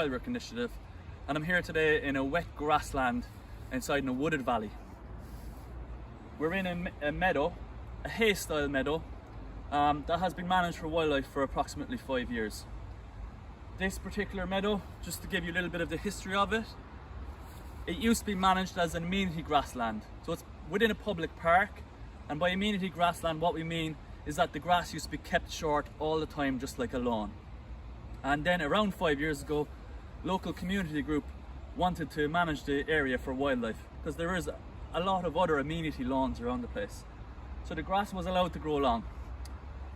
Wildwork Initiative, and I'm here today in a wet grassland inside in a wooded valley. We're in a meadow, a hay style meadow, that has been managed for wildlife for approximately 5 years. This particular meadow, just to give you a little bit of the history of it, it used to be managed as an amenity grassland. So it's within a public park, and by amenity grassland what we mean is that the grass used to be kept short all the time, just like a lawn. And then around 5 years ago, local community group wanted to manage the area for wildlife, because there is a lot of other amenity lawns around the place. So the grass was allowed to grow long.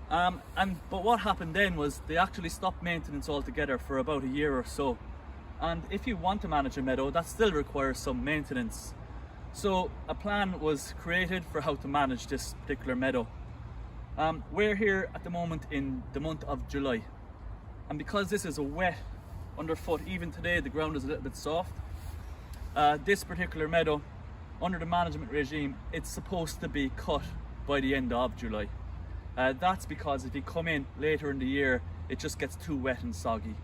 But what happened then was they actually stopped maintenance altogether for about a year or so. And if you want to manage a meadow, that still requires some maintenance. So a plan was created for how to manage this particular meadow. We're here at the moment in the month of July. And because this is a wet underfoot, even today the ground is a little bit soft, this particular meadow, under the management regime, it's supposed to be cut by the end of July. That's because if you come in later in the year, it just gets too wet and soggy.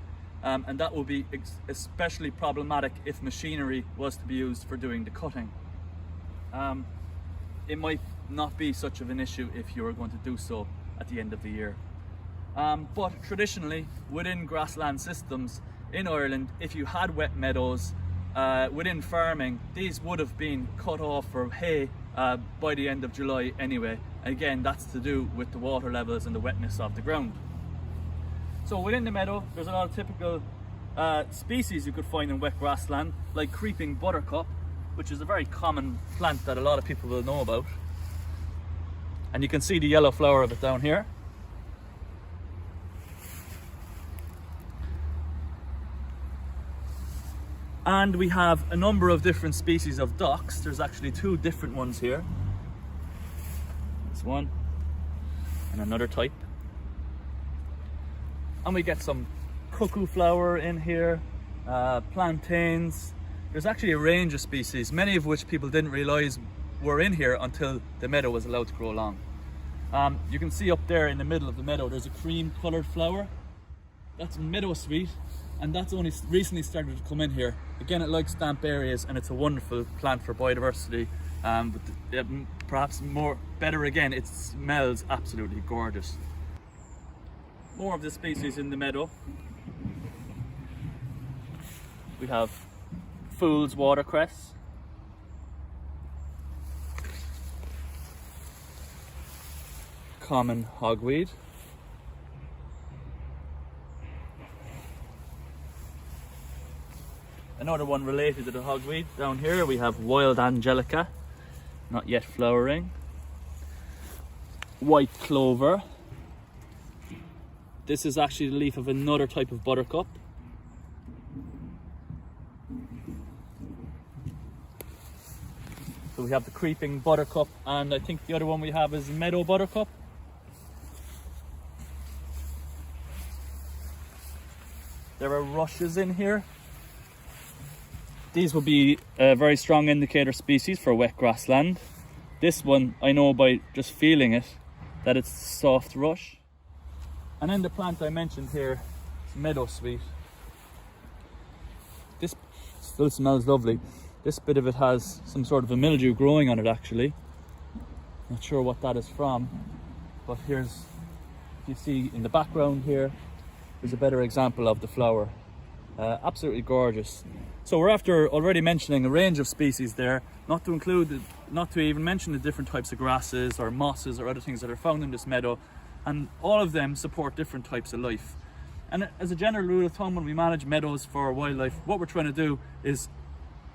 And that will be especially problematic if machinery was to be used for doing the cutting. It might not be such of an issue if you were going to do so at the end of the year. But traditionally, within grassland systems in Ireland, if you had wet meadows within farming, these would have been cut off for hay by the end of July anyway. Again, that's to do with the water levels and the wetness of the ground. So within the meadow, there's a lot of typical species you could find in wet grassland, like creeping buttercup, which is a very common plant that a lot of people will know about. And you can see the yellow flower of it down here. And we have a number of different species of ducks. There's actually two different ones here. This one and another type. And we get some cuckoo flower in here, plantains. There's actually a range of species, many of which people didn't realize were in here until the meadow was allowed to grow long. You can see up there in the middle of the meadow, there's a cream colored flower. That's meadow sweet, and that's only recently started to come in here. Again, it likes damp areas, and it's a wonderful plant for biodiversity. But perhaps better again, it smells absolutely gorgeous. More of the species in the meadow. We have fool's watercress, common hogweed, another one related to the hogweed. Down here we have wild angelica, not yet flowering, white clover. This is actually the leaf of another type of buttercup. So we have the creeping buttercup, and I think the other one we have is meadow buttercup. There are rushes in here. These will be a very strong indicator species for wet grassland. This one, I know by just feeling it, that it's soft rush. And then the plant I mentioned here, is meadow sweet. This still smells lovely. This bit of it has some sort of a mildew growing on it actually. Not sure what that is from, but here's, you see in the background here, there's a better example of the flower. Absolutely gorgeous. So we're after already mentioning a range of species there, not to even mention the different types of grasses or mosses or other things that are found in this meadow, and all of them support different types of life. And as a general rule of thumb, when we manage meadows for wildlife, what we're trying to do is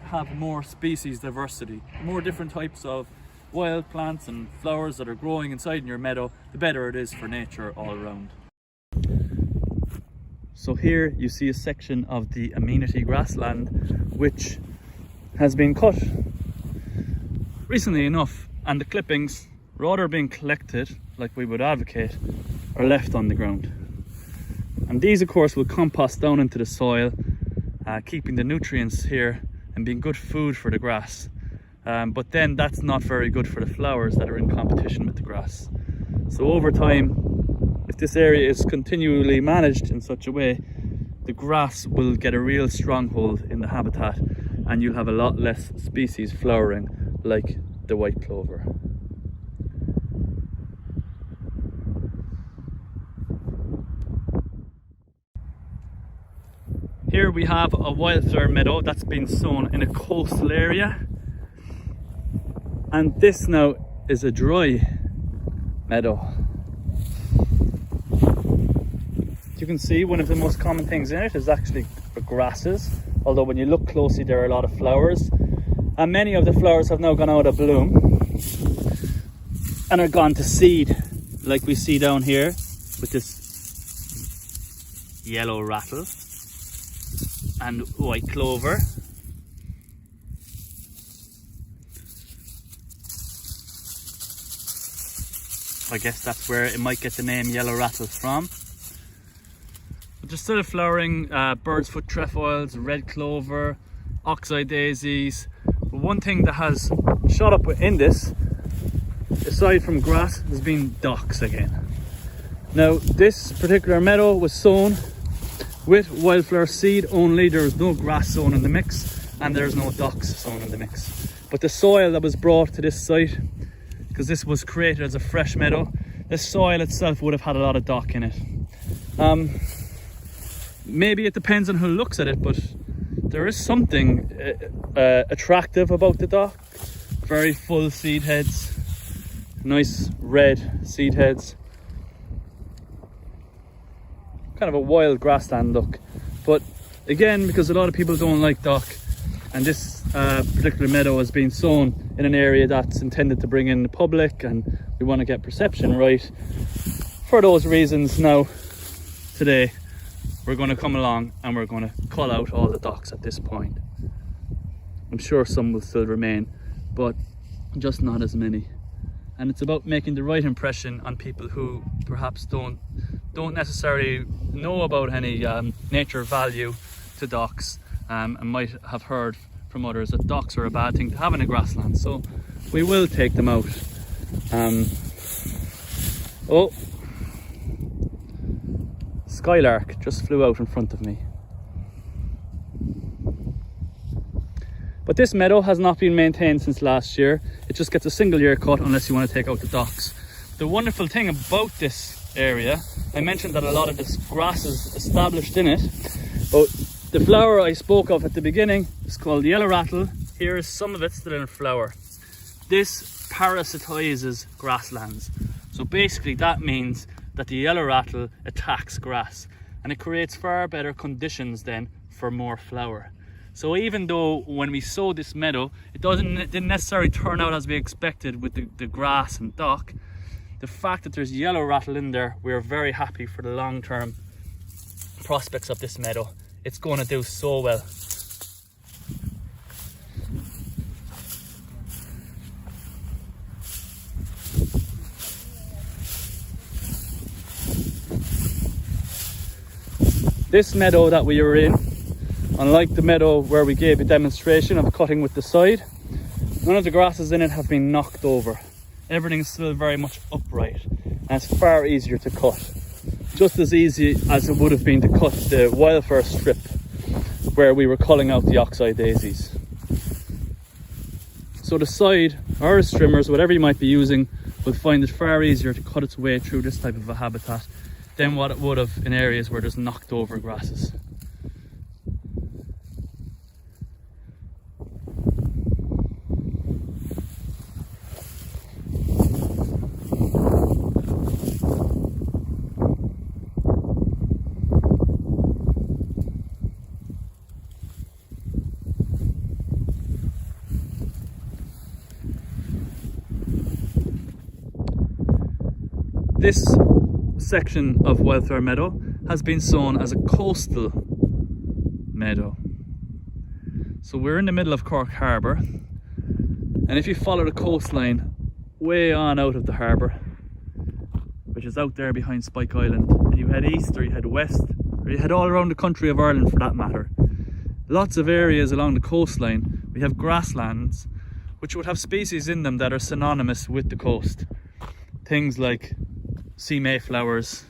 have more species diversity, more different types of wild plants and flowers that are growing inside in your meadow, the better it is for nature all around. So here you see a section of the amenity grassland which has been cut recently enough, and the clippings, rather being collected like we would advocate, are left on the ground. And these of course will compost down into the soil, keeping the nutrients here and being good food for the grass. But then that's not very good for the flowers that are in competition with the grass. So over time, if this area is continually managed in such a way, the grass will get a real stronghold in the habitat, and you'll have a lot less species flowering like the white clover. Here we have a wildflower meadow that's been sown in a coastal area, and this now is a dry meadow. You can see one of the most common things in it is actually grasses, although when you look closely there are a lot of flowers, and many of the flowers have now gone out of bloom and are gone to seed, like we see down here with this yellow rattle and white clover. I guess that's where it might get the name yellow rattle from. But there's still flowering bird's foot trefoils, red clover, oxeye daisies. But one thing that has shot up in this, aside from grass, has been docks again. Now this particular meadow was sown with wildflower seed only. There was no grass sown in the mix, and there's no docks sown in the mix. But the soil that was brought to this site, because this was created as a fresh meadow, the soil itself would have had a lot of dock in it. Maybe it depends on who looks at it, but there is something attractive about the dock. Very full seed heads, nice red seed heads. Kind of a wild grassland look, but again, because a lot of people don't like dock, and this particular meadow has been sown in an area that's intended to bring in the public, and we want to get perception right. For those reasons, now today we're going to come along and we're going to cull out all the docks at this point. I'm sure some will still remain, but just not as many. And it's about making the right impression on people who perhaps don't necessarily know about any nature value to docks, and might have heard from others that docks are a bad thing to have in a grassland. So we will take them out. Oh, skylark just flew out in front of me. But this meadow has not been maintained since last year. It just gets a single year cut unless you want to take out the docks. The wonderful thing about this area, I mentioned that a lot of this grass is established in it, but the flower I spoke of at the beginning is called the yellow rattle. Here is some of it still in flower. This parasitizes grasslands. So basically that means that the yellow rattle attacks grass, and it creates far better conditions then for more flower. So even though when we sowed this meadow, it didn't necessarily turn out as we expected with the grass and dock, the fact that there's yellow rattle in there, we're very happy for the long-term prospects of this meadow. It's going to do so well. This meadow that we were in, unlike the meadow where we gave a demonstration of cutting with the side, none of the grasses in it have been knocked over. Everything's still very much upright, and it's far easier to cut. Just as easy as it would have been to cut the wildflower strip where we were culling out the oxeye daisies. So the side, or trimmers, whatever you might be using, will find it far easier to cut its way through this type of a habitat than what it would have in areas where there's knocked over grasses. This section of Wildflower Meadow has been sown as a coastal meadow. So we're in the middle of Cork Harbour, and if you follow the coastline way on out of the harbour, which is out there behind Spike Island, and you head east or you head west, or you head all around the country of Ireland for that matter, lots of areas along the coastline we have grasslands which would have species in them that are synonymous with the coast. Things like sea mayflowers,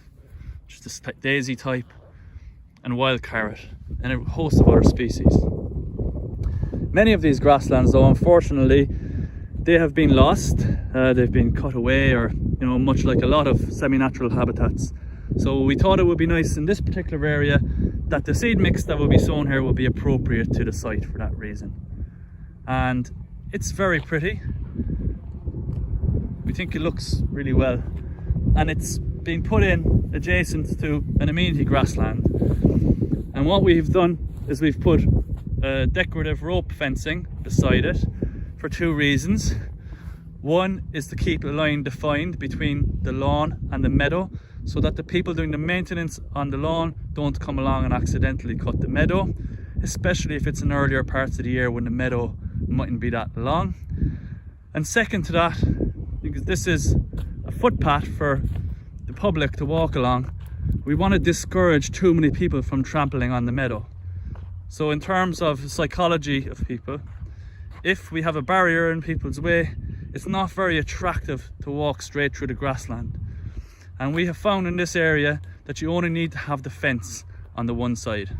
which is this daisy type, and wild carrot, and a host of other species. Many of these grasslands, though, unfortunately, they have been lost. They've been cut away, or much like a lot of semi-natural habitats. So we thought it would be nice in this particular area that the seed mix that will be sown here will be appropriate to the site for that reason. And it's very pretty. We think it looks really well, and it's been put in adjacent to an amenity grassland. And what we've done is we've put decorative rope fencing beside it for two reasons. One is to keep a line defined between the lawn and the meadow, so that the people doing the maintenance on the lawn don't come along and accidentally cut the meadow, especially if it's in earlier parts of the year when the meadow mightn't be that long. And second to that, because this is a footpath for the public to walk along, we want to discourage too many people from trampling on the meadow. So in terms of psychology of people, if we have a barrier in people's way, it's not very attractive to walk straight through the grassland. And we have found in this area that you only need to have the fence on the one side.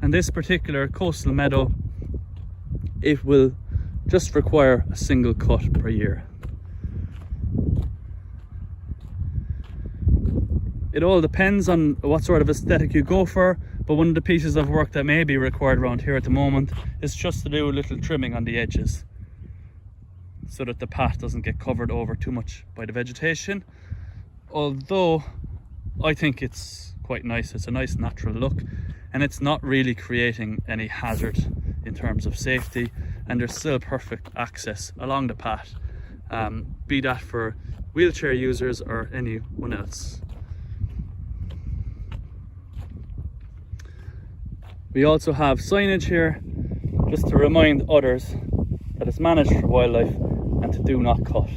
And this particular coastal meadow, it will just require a single cut per year. It all depends on what sort of aesthetic you go for, but one of the pieces of work that may be required around here at the moment is just to do a little trimming on the edges, so that the path doesn't get covered over too much by the vegetation. Although I think it's quite nice, it's a nice natural look, and it's not really creating any hazard in terms of safety, and there's still perfect access along the path, be that for wheelchair users or anyone else. We also have signage here just to remind others that it's managed for wildlife and to do not cut.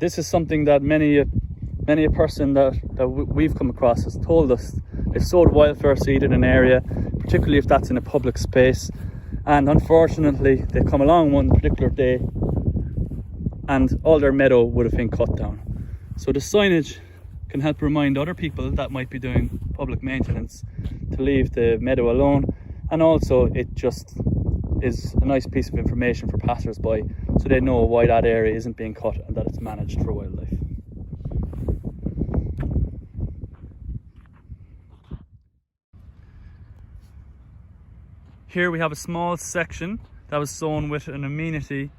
This is something that many a person that we've come across has told us. They've sowed wildflower seed in an area, particularly if that's in a public space, and unfortunately they've come along one particular day and all their meadow would have been cut down. So the signage can help remind other people that might be doing public maintenance to leave the meadow alone, and also it just is a nice piece of information for passers-by, so they know why that area isn't being cut and that it's managed for wildlife. Here we have a small section that was sown with an amenity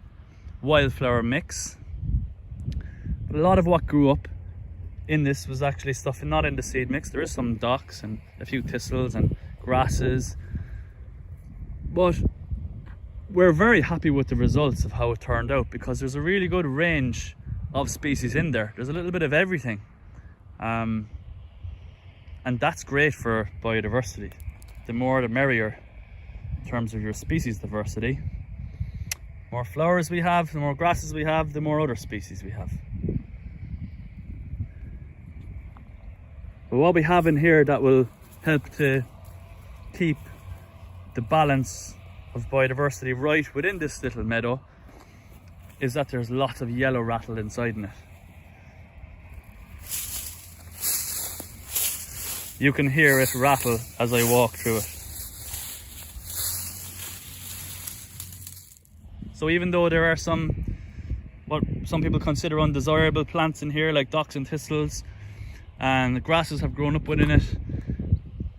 wildflower mix. But a lot of what grew up in this was actually stuff not in the seed mix. There is some docks and a few thistles and grasses, but we're very happy with the results of how it turned out, because there's a really good range of species in there. There's a little bit of everything, and that's great for biodiversity. The more the merrier in terms of your species diversity. The more flowers we have, the more grasses we have, the more other species we have. But what we have in here that will help to keep the balance of biodiversity right within this little meadow is that there's lots of yellow rattle inside in it. You can hear it rattle as I walk through it. So even though there are what some people consider undesirable plants in here, like docks and thistles, and grasses have grown up within it,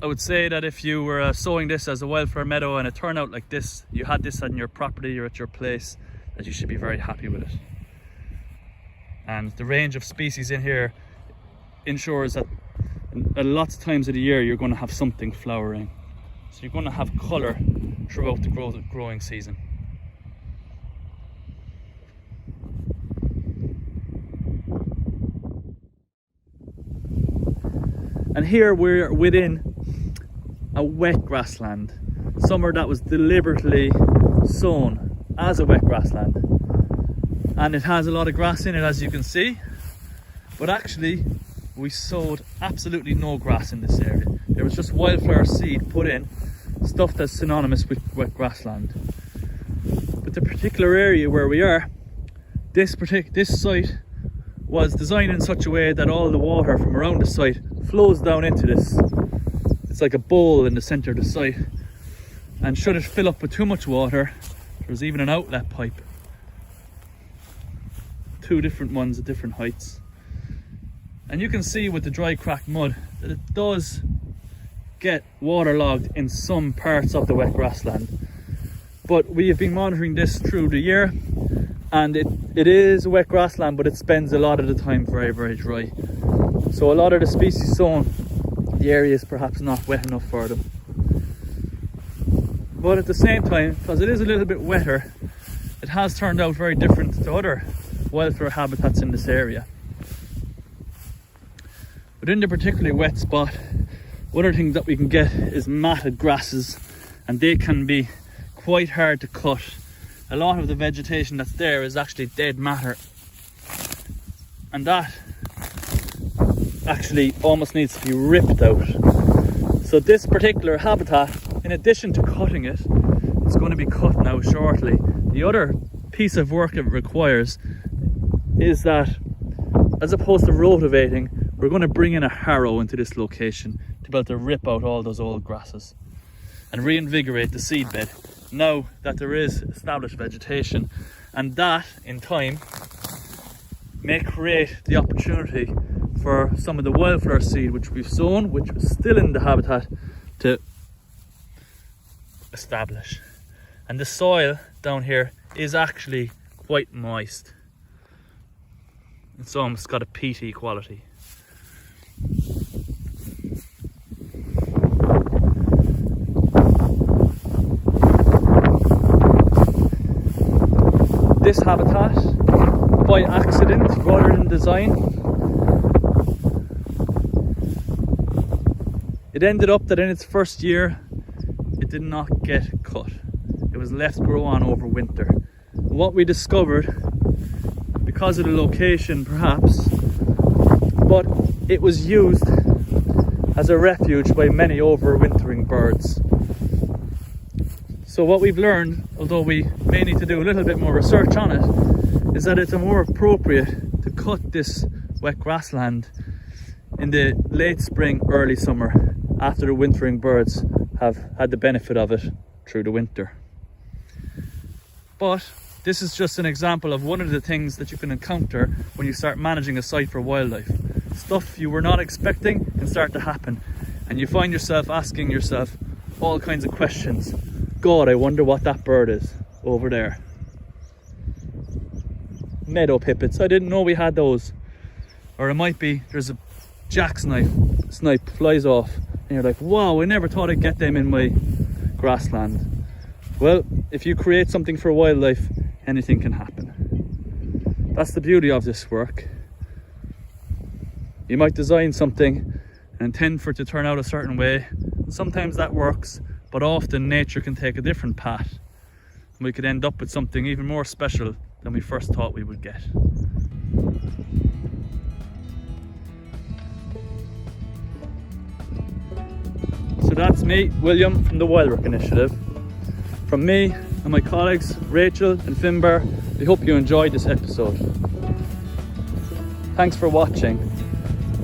I would say that if you were sowing this as a wildflower meadow and it turned out like this, you had this on your property or at your place, that you should be very happy with it. And the range of species in here ensures that a lot of times of the year you're going to have something flowering. So you're going to have colour throughout the growing season. And here we're within a wet grassland, somewhere that was deliberately sown as a wet grassland, and it has a lot of grass in it, as you can see, but actually we sowed absolutely no grass in this area. There was just wildflower seed put in, stuff that's synonymous with wet grassland. But with the particular area where we are, this site was designed in such a way that all the water from around the site flows down into this. It's like a bowl in the center of the site, and should it fill up with too much water, there's even an outlet pipe, 2 different ones at different heights. And you can see with the dry cracked mud that it does get waterlogged in some parts of the wet grassland. But we have been monitoring this through the year, and it is a wet grassland, but it spends a lot of the time very, very dry. So a lot of the species sown, the area is perhaps not wet enough for them. But at the same time, because it is a little bit wetter, it has turned out very different to other wildflower habitats in this area. But in the particularly wet spot, other things that we can get is matted grasses, and they can be quite hard to cut. A lot of the vegetation that's there is actually dead matter, and that actually almost needs to be ripped out. So this particular habitat, in addition to cutting it, it's going to be cut now shortly. The other piece of work it requires is that, as opposed to rotivating, we're going to bring in a harrow into this location to be able to rip out all those old grasses and reinvigorate the seedbed now that there is established vegetation, and that in time may create the opportunity for some of the wildflower seed which we've sown, which is still in the habitat, to establish. And the soil down here is actually quite moist. It's almost got a peaty quality. This habitat, by accident rather than design, it ended up that in its first year it did not get cut. It was left grow on over winter. What we discovered, because of the location perhaps, but it was used as a refuge by many overwintering birds. So what we've learned, although we may need to do a little bit more research on it, is that it's more appropriate to cut this wet grassland in the late spring, early summer, after the wintering birds have had the benefit of it through the winter. But this is just an example of one of the things that you can encounter when you start managing a site for wildlife. Stuff you were not expecting can start to happen, and you find yourself asking yourself all kinds of questions. God, I wonder what that bird is over there. Meadow pipits, I didn't know we had those. Or it might be there's a jacksnipe flies off and you're like, wow, I never thought I'd get them in my grassland. Well, if you create something for wildlife, anything can happen. That's the beauty of this work. You might design something and intend for it to turn out a certain way, and sometimes that works, but often nature can take a different path, and we could end up with something even more special than we first thought we would get. So that's me, William, from the Wildwork Initiative. From me and my colleagues, Rachel and Finbar, we hope you enjoyed this episode. Thanks for watching,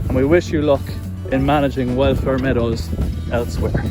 and we wish you luck in managing wildflower meadows elsewhere.